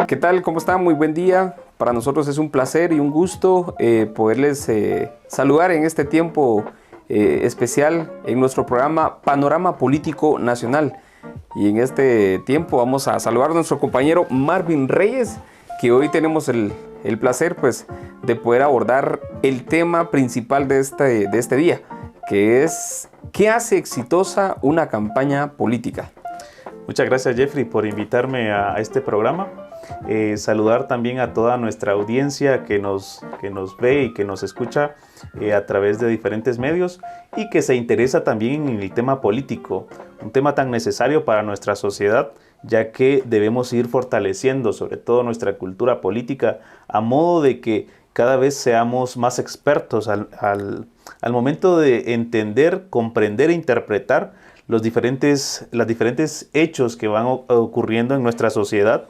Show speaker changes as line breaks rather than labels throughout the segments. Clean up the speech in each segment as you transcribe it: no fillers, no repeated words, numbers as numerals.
¿Qué tal? ¿Cómo están? Muy buen día. Para nosotros es un placer y un gusto poderles saludar en este tiempo especial en nuestro programa Panorama Político Nacional. Y en este tiempo vamos a saludar a nuestro compañero Marvin Reyes, que hoy tenemos el placer pues, de poder abordar el tema principal de este día, que es ¿qué hace exitosa una campaña política?
Muchas gracias, Jeffrey, por invitarme a este programa. Saludar también a toda nuestra audiencia que nos ve y que nos escucha a través de diferentes medios y que se interesa también en el tema político, un tema tan necesario para nuestra sociedad, ya que debemos ir fortaleciendo sobre todo nuestra cultura política a modo de que cada vez seamos más expertos al momento de entender, comprender e interpretar los diferentes hechos que van ocurriendo en nuestra sociedad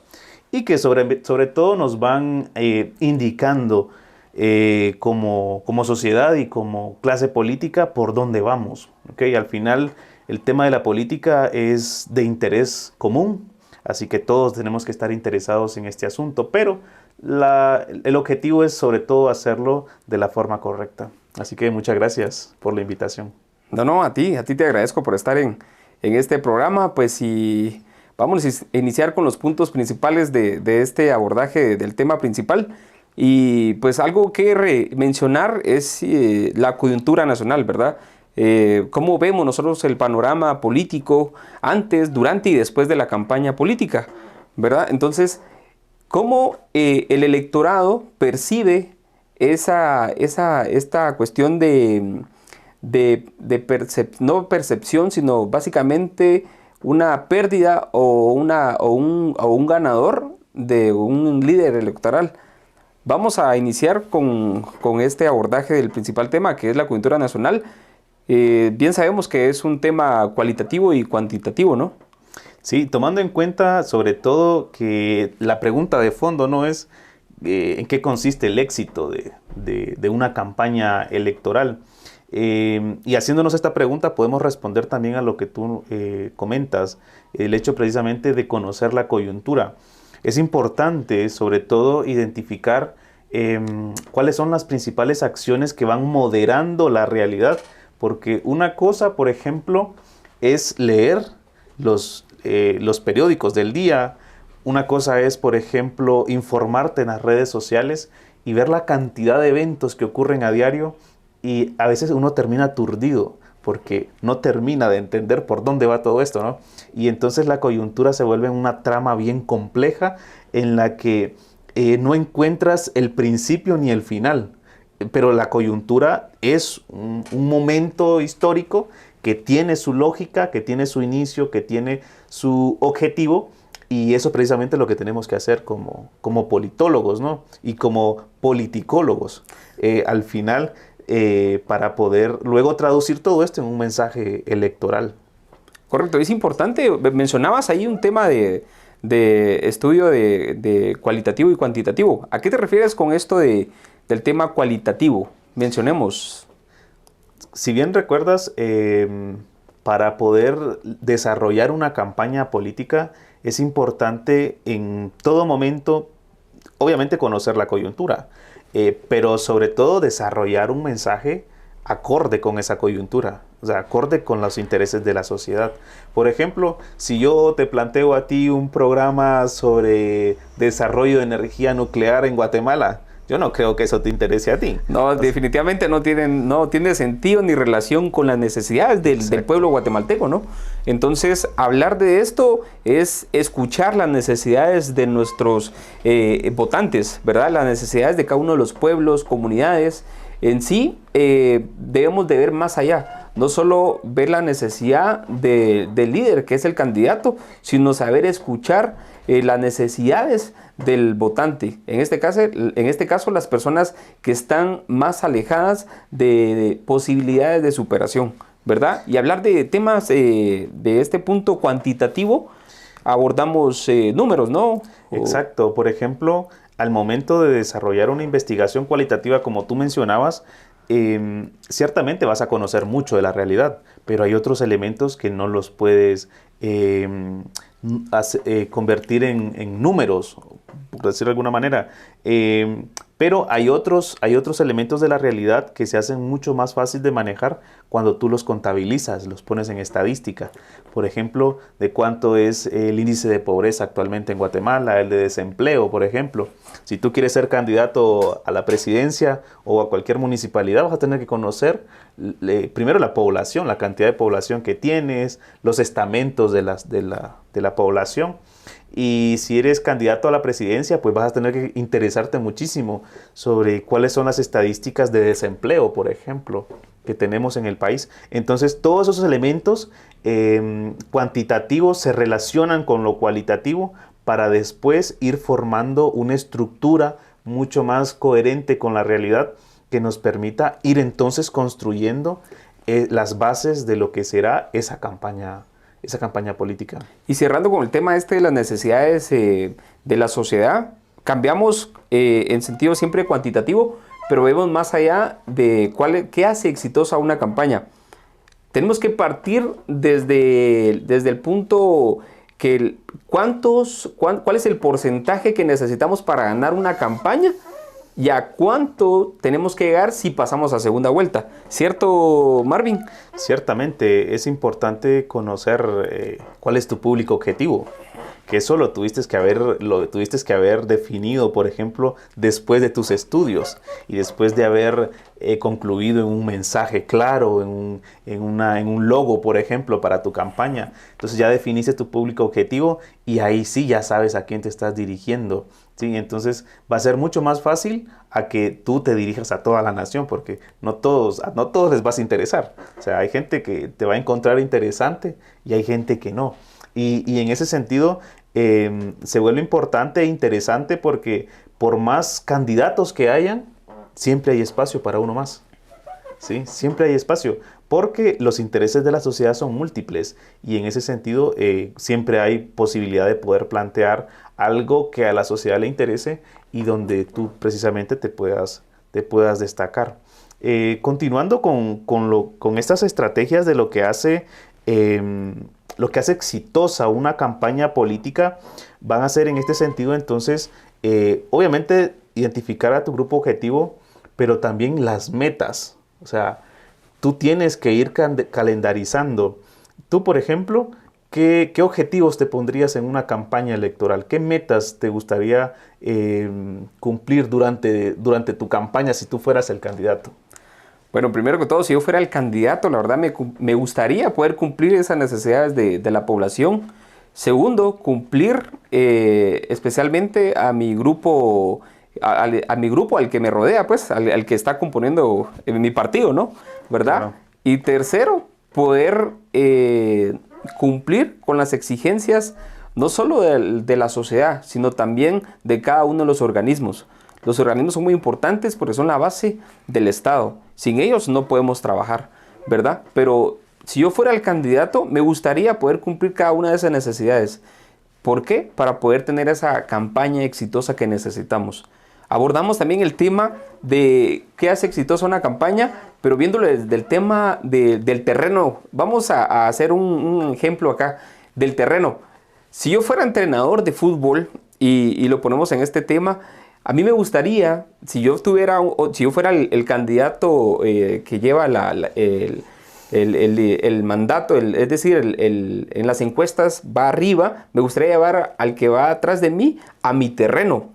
y que sobre todo nos van indicando como sociedad y como clase política por dónde vamos. ¿Okay? Al final el tema de la política es de interés común, así que todos tenemos que estar interesados en este asunto, pero el objetivo es sobre todo hacerlo de la forma correcta. Así que muchas gracias por la invitación.
No, a ti te agradezco por estar en este programa, pues y vamos a iniciar con los puntos principales de este abordaje del tema principal. Y pues algo que mencionar es la coyuntura nacional, ¿verdad? ¿Cómo vemos nosotros el panorama político antes, durante y después de la campaña política, ¿verdad? Entonces, ¿cómo el electorado percibe esta cuestión no percepción, sino básicamente una pérdida o un ganador de un líder electoral? Vamos a iniciar con este abordaje del principal tema, que es la coyuntura nacional. Bien sabemos que es un tema cualitativo y cuantitativo, ¿no?
Sí, tomando en cuenta sobre todo que la pregunta de fondo no es en qué consiste el éxito de una campaña electoral. Y haciéndonos esta pregunta podemos responder también a lo que tú comentas, el hecho precisamente de conocer la coyuntura. Es importante sobre todo identificar cuáles son las principales acciones que van moderando la realidad, porque una cosa, por ejemplo, es leer los periódicos del día. Una cosa es, por ejemplo, informarte en las redes sociales y ver la cantidad de eventos que ocurren a diario. Y a veces uno termina aturdido porque no termina de entender por dónde va todo esto, ¿no? Y entonces la coyuntura se vuelve una trama bien compleja en la que no encuentras el principio ni el final. Pero la coyuntura es un momento histórico que tiene su lógica, que tiene su inicio, que tiene su objetivo. Y eso es precisamente lo que tenemos que hacer como politólogos, ¿no? Y como politicólogos. Al final, para poder luego traducir todo esto en un mensaje electoral.
Correcto, es importante. Mencionabas ahí un tema de estudio de cualitativo y cuantitativo. ¿A qué te refieres con esto del tema cualitativo? Mencionemos.
Si bien recuerdas, para poder desarrollar una campaña política es importante en todo momento, obviamente, conocer la coyuntura, pero sobre todo desarrollar un mensaje acorde con esa coyuntura, o sea, acorde con los intereses de la sociedad. Por ejemplo, si yo te planteo a ti un programa sobre desarrollo de energía nuclear en Guatemala, yo no creo que eso te interese a ti.
No, definitivamente no tiene sentido ni relación con las necesidades del pueblo guatemalteco, ¿no? Entonces, hablar de esto es escuchar las necesidades de nuestros votantes, ¿verdad? Las necesidades de cada uno de los pueblos, comunidades. En sí, debemos de ver más allá. No solo ver la necesidad del líder, que es el candidato, sino saber escuchar las necesidades del votante. En este caso, las personas que están más alejadas de posibilidades de superación, ¿verdad? Y hablar de temas de este punto cuantitativo, abordamos números, ¿no?
Exacto. Por ejemplo, al momento de desarrollar una investigación cualitativa, como tú mencionabas, ciertamente vas a conocer mucho de la realidad, pero hay otros elementos que no los puedes convertir en números. por decirlo de alguna manera. Pero hay otros elementos de la realidad que se hacen mucho más fácil de manejar cuando tú los contabilizas, los pones en estadística. Por ejemplo, de cuánto es el índice de pobreza actualmente en Guatemala, el de desempleo, por ejemplo. Si tú quieres ser candidato a la presidencia o a cualquier municipalidad, vas a tener que conocer primero la población, la cantidad de población que tienes, los estamentos de la población. Y si eres candidato a la presidencia, pues vas a tener que interesarte muchísimo sobre cuáles son las estadísticas de desempleo, por ejemplo, que tenemos en el país. Entonces, todos esos elementos cuantitativos se relacionan con lo cualitativo para después ir formando una estructura mucho más coherente con la realidad que nos permita ir entonces construyendo las bases de lo que será esa campaña política.
Y cerrando con el tema de las necesidades de la sociedad, cambiamos en sentido siempre cuantitativo, pero vemos más allá de qué hace exitosa una campaña. Tenemos que partir desde el punto que cuál es el porcentaje que necesitamos para ganar una campaña y a cuánto tenemos que llegar si pasamos a segunda vuelta. ¿Cierto, Marvin?
Ciertamente, es importante conocer cuál es tu público objetivo. Que eso lo tuviste que haber definido, por ejemplo, después de tus estudios y después de haber concluido en un mensaje claro, en un logo, por ejemplo, para tu campaña. Entonces ya definiste tu público objetivo y ahí sí ya sabes a quién te estás dirigiendo. ¿Sí? Entonces va a ser mucho más fácil a que tú te dirijas a toda la nación, porque a no todos les vas a interesar. O sea, hay gente que te va a encontrar interesante y hay gente que no. Y en ese sentido se vuelve importante e interesante porque por más candidatos que hayan, siempre hay espacio para uno más. ¿Sí? Siempre hay espacio porque los intereses de la sociedad son múltiples y en ese sentido siempre hay posibilidad de poder plantear algo que a la sociedad le interese y donde tú precisamente te puedas destacar. Continuando con estas estrategias de lo que hace exitosa una campaña política, van a ser en este sentido entonces, obviamente identificar a tu grupo objetivo, pero también las metas. O sea, tú tienes que ir calendarizando. Tú, por ejemplo, ¿qué objetivos te pondrías en una campaña electoral? ¿Qué metas te gustaría cumplir durante tu campaña si tú fueras el candidato?
Bueno, primero que todo, si yo fuera el candidato, la verdad me gustaría poder cumplir esas necesidades de la población. Segundo, cumplir especialmente a mi grupo, al que me rodea, pues, al que está componiendo mi partido, ¿no? ¿Verdad? Claro. Y tercero, poder cumplir con las exigencias no solo de la sociedad, sino también de cada uno de los organismos. Los organismos son muy importantes porque son la base del Estado. Sin ellos no podemos trabajar, ¿verdad? Pero si yo fuera el candidato, me gustaría poder cumplir cada una de esas necesidades. ¿Por qué? Para poder tener esa campaña exitosa que necesitamos. Abordamos también el tema de qué hace exitosa una campaña, pero viéndolo desde el tema del terreno. Vamos a hacer un ejemplo acá del terreno. Si yo fuera entrenador de fútbol y lo ponemos en este tema, a mí me gustaría, si yo fuera el candidato que lleva el mandato, es decir, en las encuestas va arriba, me gustaría llevar al que va atrás de mí a mi terreno.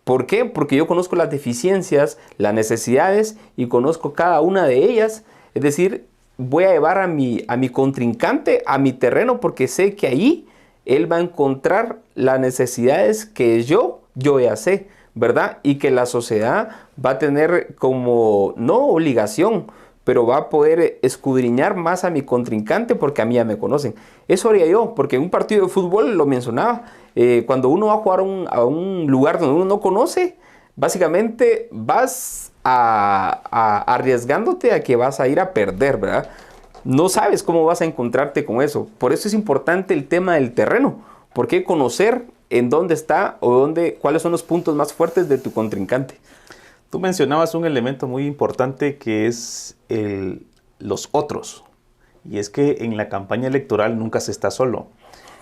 ¿Por qué? Porque yo conozco las deficiencias, las necesidades y conozco cada una de ellas. Es decir, voy a llevar a mi contrincante a mi terreno porque sé que ahí él va a encontrar las necesidades que yo ya sé, ¿verdad? Y que la sociedad va a tener como, no obligación, pero va a poder escudriñar más a mi contrincante porque a mí ya me conocen. Eso haría yo, porque en un partido de fútbol, lo mencionaba, cuando uno va a jugar a un lugar donde uno no conoce, básicamente vas arriesgándote a que vas a ir a perder, ¿verdad? No sabes cómo vas a encontrarte con eso. Por eso es importante el tema del terreno, porque conocer en dónde está o cuáles son los puntos más fuertes de tu contrincante.
Tú mencionabas un elemento muy importante que es los otros. Y es que en la campaña electoral nunca se está solo.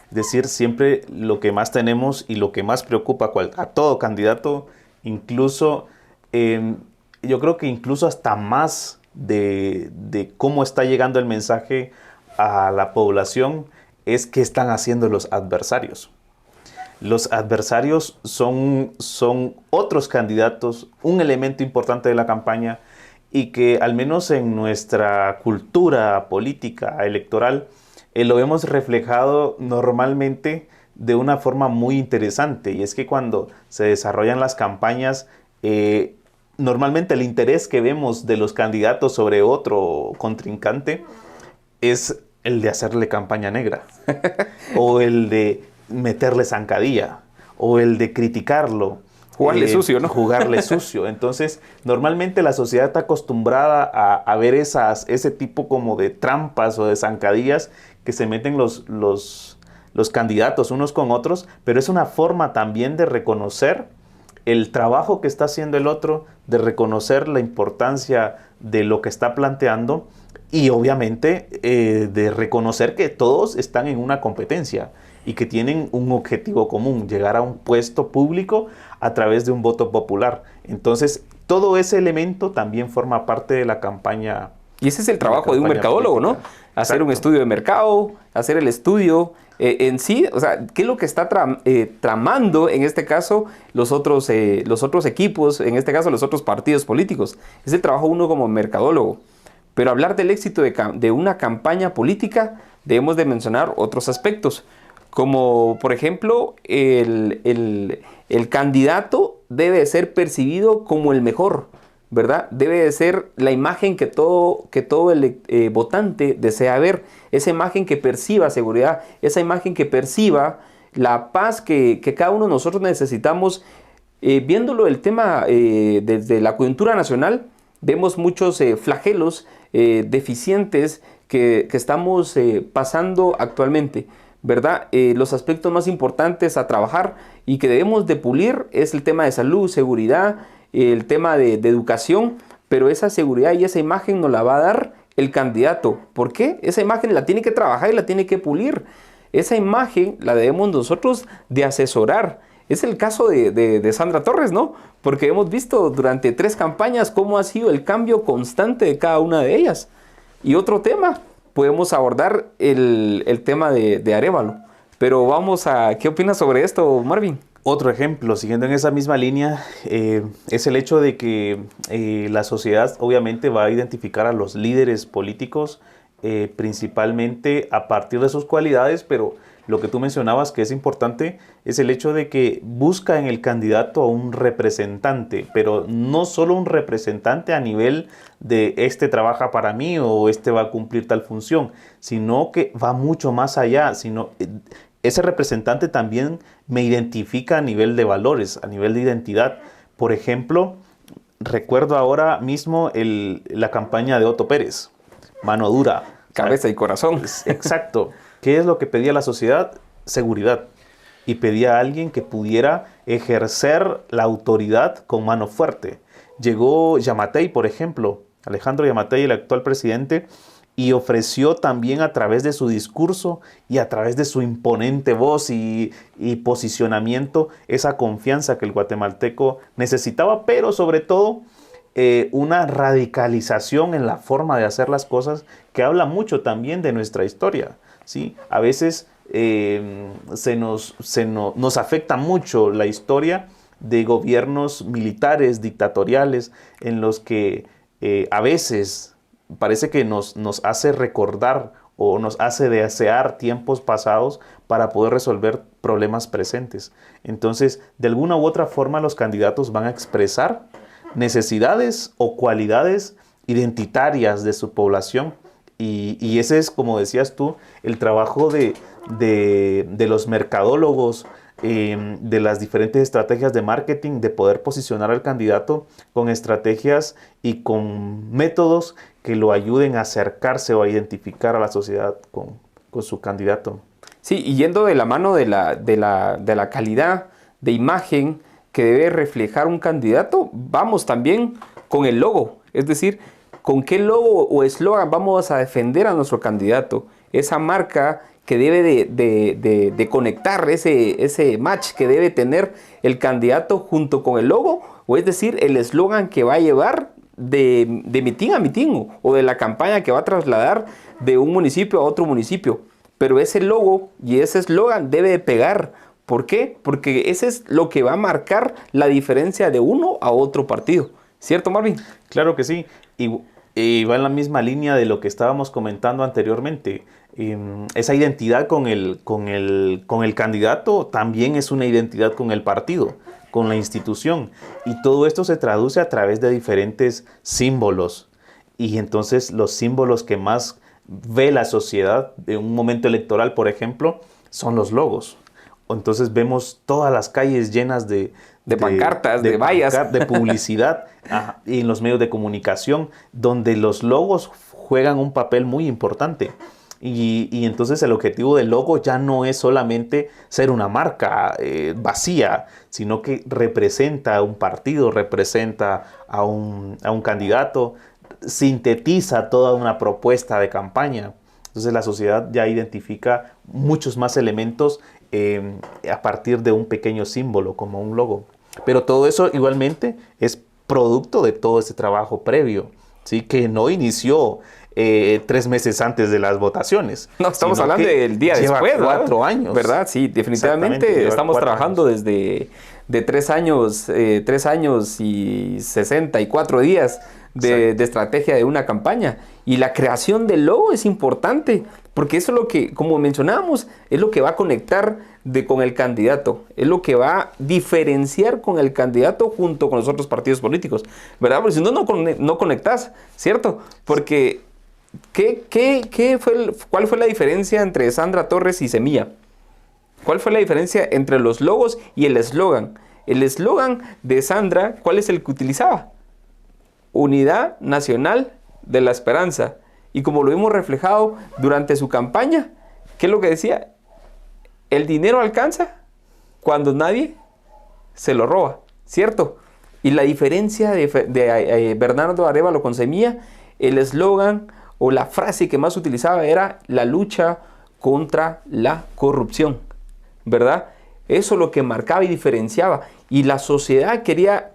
Es decir, siempre lo que más tenemos y lo que más preocupa a todo candidato, incluso, yo creo que incluso hasta más de cómo está llegando el mensaje a la población, es qué están haciendo los adversarios. Los adversarios son otros candidatos, un elemento importante de la campaña, y que al menos en nuestra cultura política electoral lo vemos reflejado normalmente de una forma muy interesante, y es que cuando se desarrollan las campañas, normalmente el interés que vemos de los candidatos sobre otro contrincante es el de hacerle campaña negra o el de meterle zancadilla o el de criticarlo.
Jugarle sucio, ¿no?
Jugarle sucio. Entonces, normalmente la sociedad está acostumbrada a ver ese tipo como de trampas o de zancadillas que se meten los candidatos unos con otros, pero es una forma también de reconocer el trabajo que está haciendo el otro, de reconocer la importancia de lo que está planteando y obviamente de reconocer que todos están en una competencia y que tienen un objetivo común, llegar a un puesto público a través de un voto popular. Entonces, todo ese elemento también forma parte de la campaña.
Y ese es el trabajo de un mercadólogo, política, ¿no? Hacer un estudio de mercado, hacer el estudio en sí, o sea, qué es lo que está tramando en este caso los otros equipos, en este caso los otros partidos políticos. Es el trabajo uno como mercadólogo. Pero hablar del éxito de una campaña política, debemos de mencionar otros aspectos. Como, por ejemplo, el candidato debe ser percibido como el mejor, ¿verdad? Debe de ser la imagen que todo el votante desea ver. Esa imagen que perciba seguridad, esa imagen que perciba la paz que cada uno de nosotros necesitamos. Viéndolo el tema desde la coyuntura nacional, vemos muchos flagelos deficientes que estamos pasando actualmente, ¿verdad? Los aspectos más importantes a trabajar y que debemos de pulir es el tema de salud, seguridad, el tema de educación, pero esa seguridad y esa imagen nos la va a dar el candidato. ¿Por qué? Esa imagen la tiene que trabajar y la tiene que pulir. Esa imagen la debemos nosotros de asesorar. Es el caso de Sandra Torres, ¿no? Porque hemos visto durante 3 campañas cómo ha sido el cambio constante de cada una de ellas. Y otro tema, podemos abordar el tema de Arévalo. Pero vamos a... ¿Qué opinas sobre esto, Marvin?
Otro ejemplo, siguiendo en esa misma línea, es el hecho de que la sociedad obviamente va a identificar a los líderes políticos principalmente a partir de sus cualidades, pero lo que tú mencionabas que es importante es el hecho de que busca en el candidato a un representante, pero no solo un representante a nivel de este trabaja para mí o este va a cumplir tal función, sino que va mucho más allá, ese representante también me identifica a nivel de valores, a nivel de identidad. Por ejemplo, recuerdo ahora mismo la campaña de Otto Pérez, mano dura.
Cabeza y corazón.
Exacto. ¿Qué es lo que pedía la sociedad? Seguridad. Y pedía a alguien que pudiera ejercer la autoridad con mano fuerte. Llegó Yamatei, por ejemplo, Alejandro Yamatei, el actual presidente, y ofreció también a través de su discurso y a través de su imponente voz y posicionamiento esa confianza que el guatemalteco necesitaba, pero sobre todo una radicalización en la forma de hacer las cosas que habla mucho también de nuestra historia, ¿sí? A veces nos afecta mucho la historia de gobiernos militares, dictatoriales, en los que a veces parece que nos hace recordar o nos hace desear tiempos pasados para poder resolver problemas presentes. Entonces, de alguna u otra forma, los candidatos van a expresar necesidades o cualidades identitarias de su población. Y ese es, como decías tú, el trabajo de los mercadólogos, de las diferentes estrategias de marketing, de poder posicionar al candidato con estrategias y con métodos que lo ayuden a acercarse o a identificar a la sociedad con su candidato.
Sí, y yendo de la mano de la calidad de imagen que debe reflejar un candidato, vamos también con el logo, es decir, con qué logo o eslogan vamos a defender a nuestro candidato, esa marca que debe de conectar, ese match que debe tener el candidato junto con el logo, o es decir, el eslogan que va a llevar de mitin a mitin, o de la campaña que va a trasladar de un municipio a otro municipio. Pero ese logo y ese eslogan debe de pegar. ¿Por qué? Porque ese es lo que va a marcar la diferencia de uno a otro partido. ¿Cierto, Marvin?
Claro que sí. Y va en la misma línea de lo que estábamos comentando anteriormente. Esa identidad con el candidato también es una identidad con el partido, con la institución. Y todo esto se traduce a través de diferentes símbolos. Y entonces los símbolos que más ve la sociedad en un momento electoral, por ejemplo, son los logos. Entonces vemos todas las calles llenas de
pancartas, de vallas,
de publicidad y en los medios de comunicación, donde los logos juegan un papel muy importante. Y entonces el objetivo del logo ya no es solamente ser una marca vacía, sino que representa a un partido, representa a un candidato, sintetiza toda una propuesta de campaña. Entonces la sociedad ya identifica muchos más elementos a partir de un pequeño símbolo como un logo. Pero todo eso igualmente es producto de todo ese trabajo previo, ¿sí? Que no inició 3 meses antes de las votaciones.
No, estamos hablando del día
lleva
después,
4 años.
¿Verdad? Sí, definitivamente estamos trabajando años. De 3 años, 3 años y 64 días de estrategia de una campaña. Y la creación del logo es importante, porque eso es lo que, como mencionábamos, es lo que va a conectar con el candidato, es lo que va a diferenciar con el candidato junto con los otros partidos políticos, ¿verdad? Porque si no, no conectas, ¿cierto? Porque, ¿cuál fue la diferencia entre Sandra Torres y Semilla? ¿Cuál fue la diferencia entre los logos y el eslogan? El eslogan de Sandra, ¿cuál es el que utilizaba? Unidad Nacional de la Esperanza. Y como lo hemos reflejado durante su campaña, ¿qué es lo que decía? El dinero alcanza cuando nadie se lo roba, ¿cierto? Y la diferencia de Bernardo Arévalo con Semilla, el eslogan o la frase que más utilizaba era la lucha contra la corrupción, ¿verdad? Eso es lo que marcaba y diferenciaba. Y la sociedad quería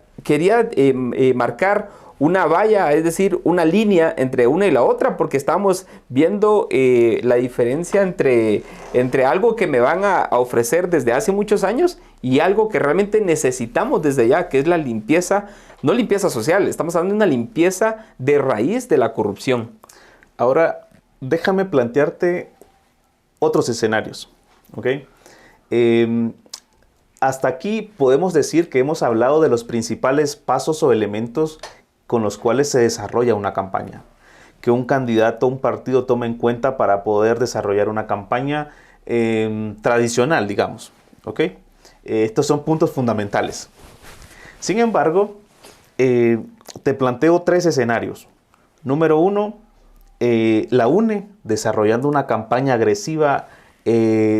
marcar una valla, es decir, una línea entre una y la otra, porque estamos viendo la diferencia entre algo que me van a ofrecer desde hace muchos años y algo que realmente necesitamos desde ya, que es la limpieza, no limpieza social, estamos hablando de una limpieza de raíz de la corrupción.
Ahora, déjame plantearte otros escenarios, ¿ok? Hasta aquí podemos decir que hemos hablado de los principales pasos o elementos con los cuales se desarrolla una campaña, que un candidato, un partido toma en cuenta para poder desarrollar una campaña tradicional, digamos, ¿ok? Estos son puntos fundamentales. Sin embargo, te planteo 3 escenarios. Número 1, la UNE desarrollando una campaña agresiva,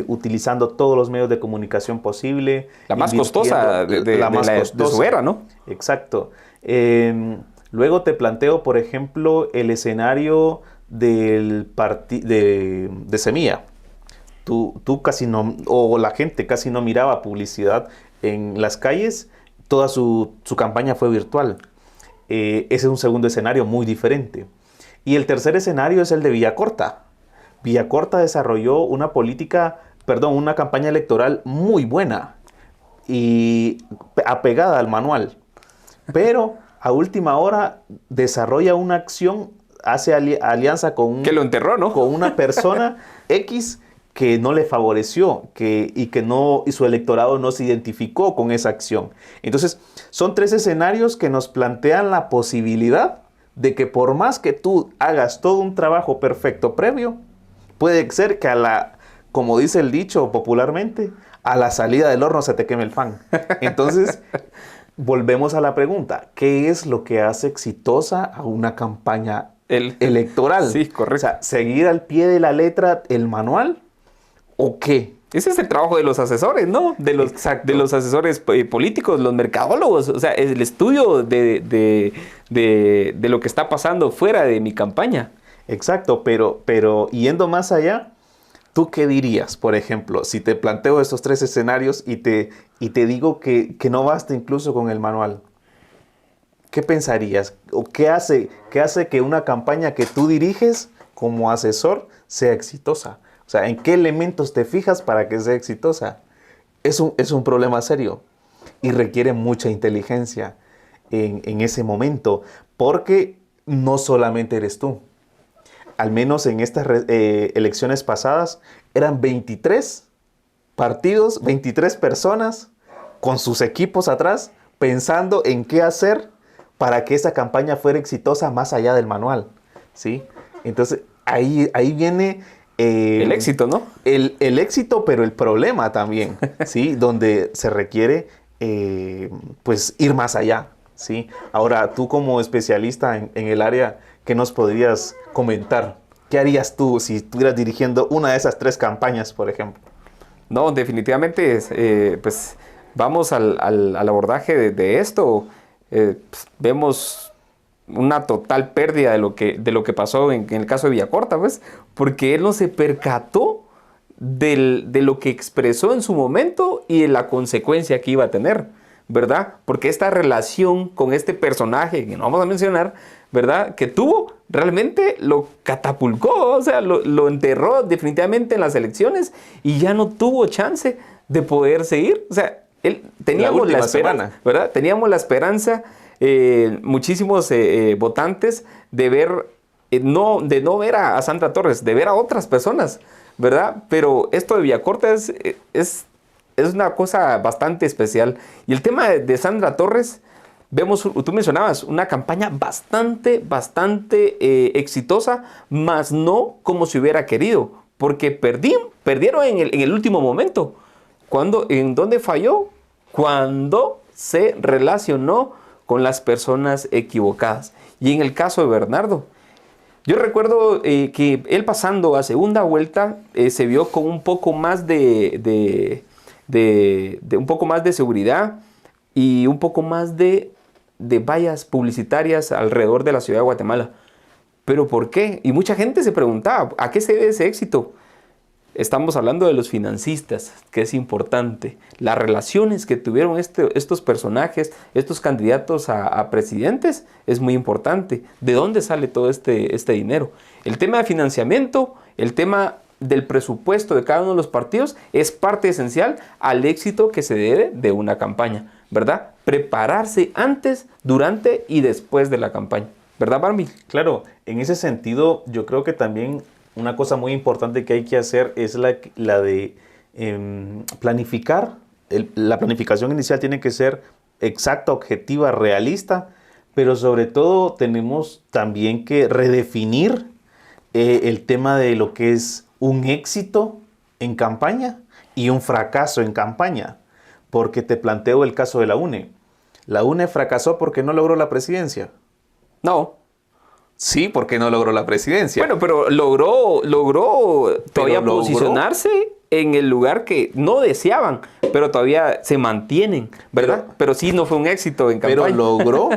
utilizando todos los medios de comunicación posible.
La más costosa de su era, ¿no?
Exacto. Luego te planteo, por ejemplo, el escenario de Semilla. Tú casi no, o la gente casi no miraba publicidad en las calles, toda su campaña fue virtual. Ese es un segundo escenario muy diferente. Y el tercer escenario es el de Villacorta. Villacorta desarrolló una campaña electoral muy buena y apegada al manual. Pero a última hora desarrolla una acción, hace alianza con
que lo enterró, ¿no?
Con una persona X que no le favoreció y su electorado no se identificó con esa acción. Entonces, son 3 escenarios que nos plantean la posibilidad de que por más que tú hagas todo un trabajo perfecto previo, puede ser que como dice el dicho popularmente, a la salida del horno se te queme el pan. Entonces, volvemos a la pregunta, ¿qué es lo que hace exitosa a una campaña electoral?
Sí, correcto.
O sea, ¿seguir al pie de la letra el manual o qué?
Ese es el trabajo de los asesores, ¿no? De los asesores políticos, los mercadólogos. O sea, el estudio de lo que está pasando fuera de mi campaña.
Exacto, pero yendo más allá, ¿tú qué dirías, por ejemplo, si te planteo estos tres escenarios y te digo que no basta incluso con el manual? ¿Qué pensarías? ¿O qué hace que una campaña que tú diriges como asesor sea exitosa? O sea, ¿en qué elementos te fijas para que sea exitosa? Es un problema serio y requiere mucha inteligencia en ese momento, porque no solamente eres tú. Al menos en estas elecciones pasadas, eran 23 partidos, 23 personas con sus equipos atrás, pensando en qué hacer para que esa campaña fuera exitosa más allá del manual, ¿sí? Entonces, ahí viene...
el éxito, ¿no?
El éxito, pero el problema también, ¿sí? Donde se requiere, pues, ir más allá, ¿sí? Ahora, tú como especialista en el área, ¿qué nos podrías comentar? ¿Qué harías tú si estuvieras dirigiendo una de esas tres campañas, por ejemplo?
No, definitivamente, pues vamos al abordaje de esto. Pues, vemos una total pérdida de lo que pasó en el caso de Villacorta, pues, porque él no se percató de lo que expresó en su momento y de la consecuencia que iba a tener, ¿verdad? Porque esta relación con este personaje, que no vamos a mencionar, ¿verdad?, que tuvo, realmente lo catapultó, o sea, lo enterró definitivamente en las elecciones y ya no tuvo chance de poder seguir. O sea, teníamos la esperanza, ¿verdad? Teníamos la esperanza, muchísimos votantes, de ver, de no ver a Sandra Torres, de ver a otras personas, ¿verdad? Pero esto de Villacorta es una cosa bastante especial. Y el tema de Sandra Torres, vemos, tú mencionabas, una campaña bastante exitosa, mas no como se hubiera querido, porque perdieron en el último momento. ¿En dónde falló? Cuando se relacionó con las personas equivocadas. Y en el caso de Bernardo, yo recuerdo que él, pasando a segunda vuelta, se vio con un poco más de un poco más de seguridad y un poco más de vallas publicitarias alrededor de la ciudad de Guatemala. ¿Pero por qué? Y mucha gente se preguntaba, ¿a qué se debe ese éxito? Estamos hablando de los financistas, que es importante. Las relaciones que tuvieron estos personajes, estos candidatos a presidentes, es muy importante. ¿De dónde sale todo este dinero? El tema de financiamiento, el tema del presupuesto de cada uno de los partidos es parte esencial al éxito que se debe de una campaña, ¿verdad? Prepararse antes, durante y después de la campaña, ¿verdad, Bambi?
Claro, en ese sentido, yo creo que también una cosa muy importante que hay que hacer es la de planificar. La planificación inicial tiene que ser exacta, objetiva, realista, pero sobre todo tenemos también que redefinir el tema de lo que es un éxito en campaña y un fracaso en campaña, porque te planteo el caso de la UNE. ¿La UNE fracasó porque no logró la presidencia?
No.
Sí, porque no logró la presidencia.
Bueno, pero logró todavía posicionarse en el lugar que no deseaban, pero todavía se mantienen, ¿verdad? Pero sí no fue un éxito en campaña.
Pero logró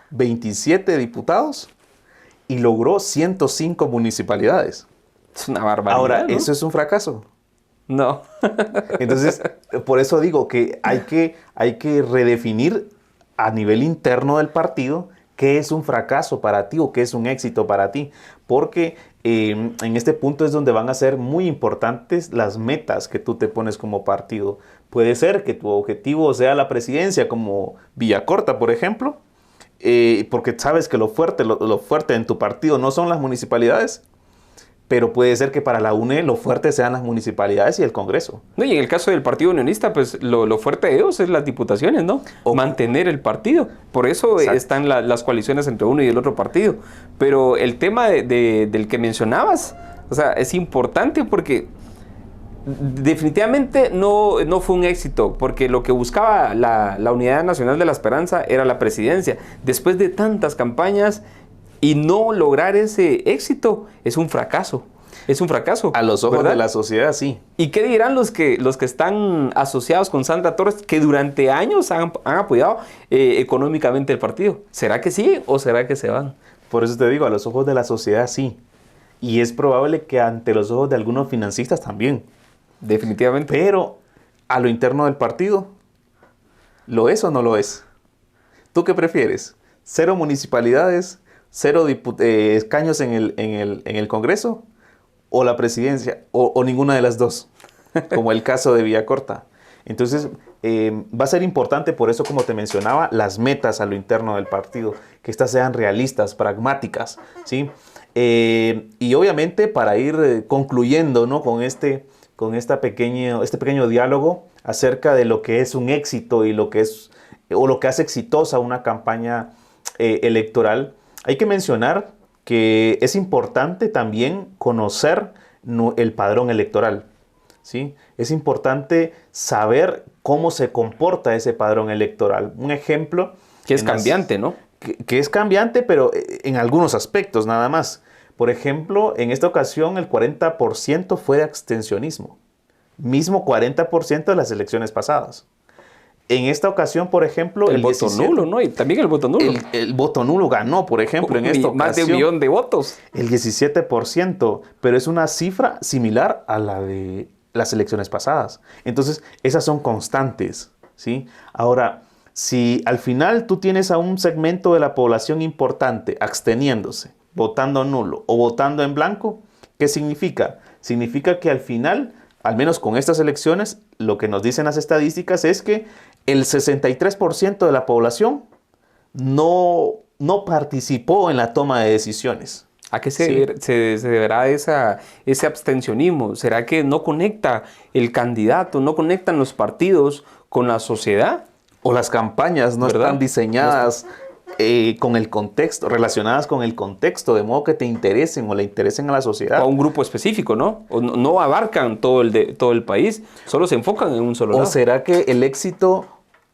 27 diputados y logró 105 municipalidades.
Es una barbaridad.
Ahora,
¿no?
¿eso es un fracaso?
No.
Entonces, por eso digo que hay que redefinir a nivel interno del partido qué es un fracaso para ti o qué es un éxito para ti. Porque en este punto es donde van a ser muy importantes las metas que tú te pones como partido. Puede ser que tu objetivo sea la presidencia, como Villacorta, por ejemplo, porque sabes que lo fuerte en tu partido no son las municipalidades. Pero puede ser que para la UNE lo fuerte sean las municipalidades y el Congreso.
No, y en el caso del Partido Unionista, pues lo fuerte de ellos es las diputaciones, ¿no? Mantener el partido. Por eso están las coaliciones entre uno y el otro partido. Pero el tema del que mencionabas, o sea, es importante porque definitivamente no fue un éxito, porque lo que buscaba la Unidad Nacional de la Esperanza era la presidencia. Después de tantas campañas, y no lograr ese éxito es un fracaso. Es un fracaso.
A los ojos, ¿verdad?, de la sociedad, sí.
¿Y qué dirán los que están asociados con Sandra Torres, que durante años han apoyado económicamente el partido? ¿Será que sí o será que se van?
Por eso te digo, a los ojos de la sociedad, sí. Y es probable que ante los ojos de algunos financistas también.
Definitivamente.
Pero a lo interno del partido, ¿lo es o no lo es? ¿Tú qué prefieres? ¿Cero municipalidades, cero escaños en el Congreso? ¿O la presidencia? ¿O ninguna de las dos? Como el caso de Villacorta. Entonces, va a ser importante, por eso, como te mencionaba, las metas a lo interno del partido, que éstas sean realistas, pragmáticas, ¿sí? Y obviamente para ir concluyendo, ¿no? con este pequeño diálogo acerca de lo que es un éxito y lo que hace exitosa una campaña electoral, hay que mencionar que es importante también conocer el padrón electoral. ¿Sí? Es importante saber cómo se comporta ese padrón electoral. Un ejemplo...
Que es cambiante, ¿no?
Que es cambiante, pero en algunos aspectos nada más. Por ejemplo, en esta ocasión el 40% fue de abstencionismo. Mismo 40% de las elecciones pasadas. En esta ocasión, por ejemplo...
El voto nulo, ¿no? Y también el voto nulo.
El voto nulo ganó, por ejemplo, en esta ocasión.
Más de 1 millón de votos.
El 17%, pero es una cifra similar a la de las elecciones pasadas. Entonces, esas son constantes, ¿sí? Ahora, si al final tú tienes a un segmento de la población importante absteniéndose, votando nulo o votando en blanco, ¿qué significa? Significa que al final, al menos con estas elecciones, lo que nos dicen las estadísticas es que el 63% de la población no participó en la toma de decisiones.
¿A qué se deberá ese abstencionismo? ¿Será que no conecta el candidato, no conectan los partidos con la sociedad?
O las campañas no están diseñadas con el contexto, relacionadas con el contexto, de modo que te interesen o le interesen a la sociedad.
O a un grupo específico, ¿no? O no abarcan todo el país, solo se enfocan en un solo lado.
¿O será que el éxito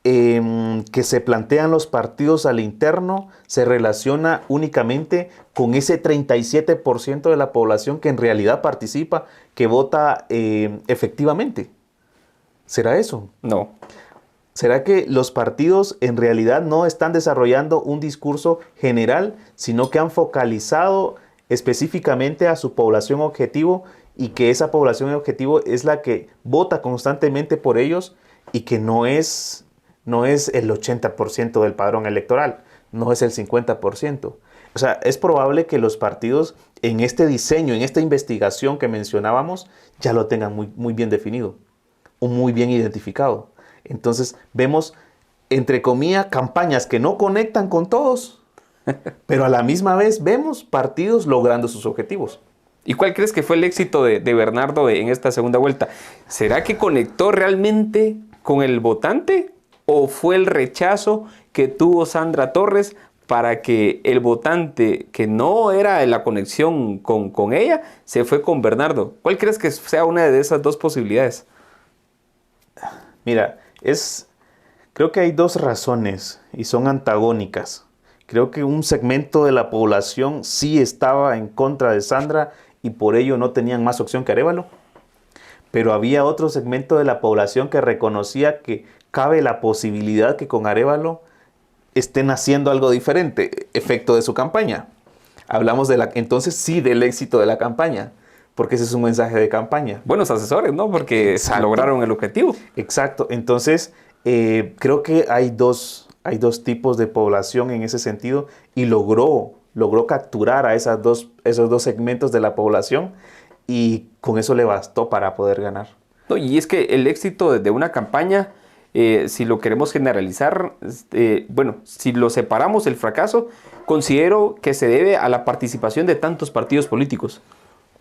que se plantean los partidos al interno se relaciona únicamente con ese 37% de la población que en realidad participa, que vota efectivamente? ¿Será eso?
No.
¿Será que los partidos en realidad no están desarrollando un discurso general, sino que han focalizado específicamente a su población objetivo y que esa población objetivo es la que vota constantemente por ellos y que no es el 80% del padrón electoral, no es el 50%? O sea, es probable que los partidos en este diseño, en esta investigación que mencionábamos, ya lo tengan muy, muy bien definido o muy bien identificado. Entonces vemos, entre comillas, campañas que no conectan con todos, pero a la misma vez vemos partidos logrando sus objetivos.
¿Y cuál crees que fue el éxito de Bernardo en esta segunda vuelta? ¿Será que conectó realmente con el votante o fue el rechazo que tuvo Sandra Torres para que el votante que no era la conexión con ella se fue con Bernardo? ¿Cuál crees que sea una de esas dos posibilidades?
Mira, creo que hay dos razones y son antagónicas. Creo que un segmento de la población sí estaba en contra de Sandra y por ello no tenían más opción que Arévalo. Pero había otro segmento de la población que reconocía que cabe la posibilidad que con Arévalo estén haciendo algo diferente, efecto de su campaña. Hablamos entonces sí del éxito de la campaña, porque ese es un mensaje de campaña.
Buenos asesores, ¿no? Porque lograron el objetivo.
Exacto. Entonces, creo que hay dos tipos de población en ese sentido y logró capturar a esos dos segmentos de la población y con eso le bastó para poder ganar.
No, y es que el éxito de una campaña, si lo queremos generalizar, si lo separamos el fracaso, considero que se debe a la participación de tantos partidos políticos,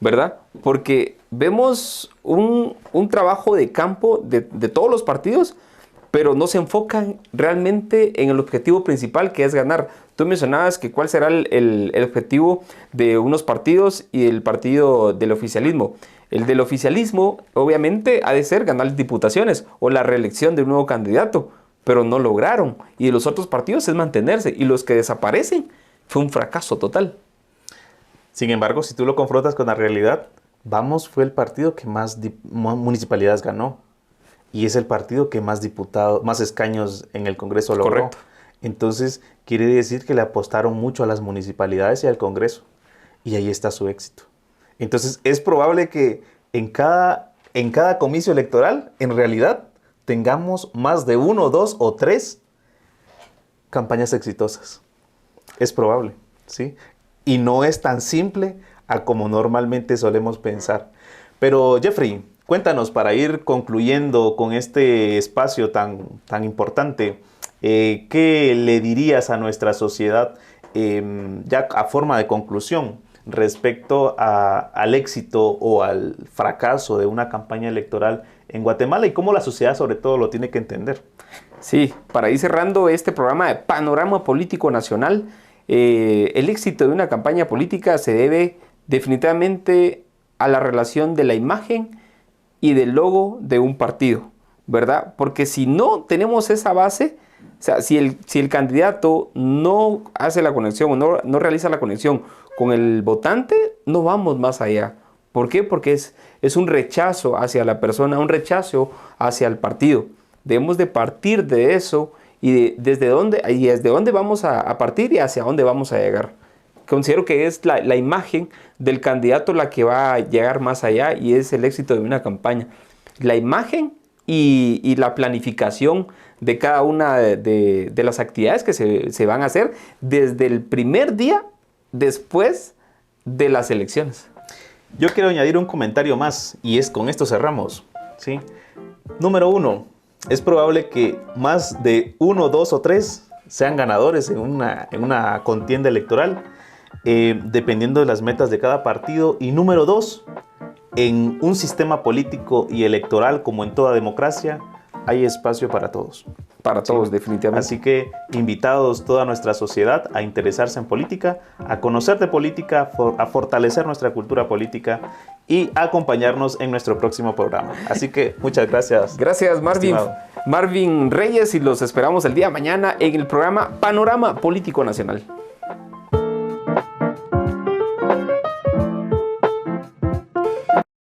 ¿verdad? Porque vemos un trabajo de campo de todos los partidos, pero no se enfocan realmente en el objetivo principal, que es ganar. Tú mencionabas que cuál será el objetivo de unos partidos y el partido del oficialismo. El del oficialismo, obviamente, ha de ser ganar diputaciones o la reelección de un nuevo candidato, pero no lograron. Y de los otros partidos es mantenerse. Y los que desaparecen fue un fracaso total.
Sin embargo, si tú lo confrontas con la realidad, Vamos fue el partido que más municipalidades ganó. Y es el partido que más escaños en el Congreso logró.
Correcto.
Entonces, quiere decir que le apostaron mucho a las municipalidades y al Congreso. Y ahí está su éxito. Entonces es probable que en cada comicio electoral, en realidad, tengamos más de 1, 2 o 3 campañas exitosas. Es probable, ¿sí? Y no es tan simple a como normalmente solemos pensar. Pero Jeffrey, cuéntanos para ir concluyendo con este espacio tan importante, ¿qué le dirías a nuestra sociedad ya a forma de conclusión respecto al éxito o al fracaso de una campaña electoral en Guatemala y cómo la sociedad sobre todo lo tiene que entender?
Sí, para ir cerrando este programa de Panorama Político Nacional, el éxito de una campaña política se debe definitivamente a la relación de la imagen y del logo de un partido, ¿verdad? Porque si no tenemos esa base, o sea, si el candidato no hace la conexión o no realiza la conexión con el votante, no vamos más allá. ¿Por qué? Porque es un rechazo hacia la persona, un rechazo hacia el partido. Debemos de partir de eso y desde dónde vamos a partir y hacia dónde vamos a llegar. Considero que es la imagen del candidato la que va a llegar más allá y es el éxito de una campaña. La imagen y la planificación de cada una de las actividades que se van a hacer desde el primer día después de las elecciones.
Yo quiero añadir un comentario más y con esto cerramos, ¿sí? Número 1, es probable que más de 1, 2 o 3 sean ganadores en una contienda electoral, dependiendo de las metas de cada partido. Y número 2, en un sistema político y electoral como en toda democracia, hay espacio para todos.
Para todos, definitivamente.
Así que invitados toda nuestra sociedad a interesarse en política, a conocer de política, a fortalecer nuestra cultura política y a acompañarnos en nuestro próximo programa. Así que muchas gracias.
Gracias, Marvin Reyes, y los esperamos el día de mañana en el programa Panorama Político Nacional.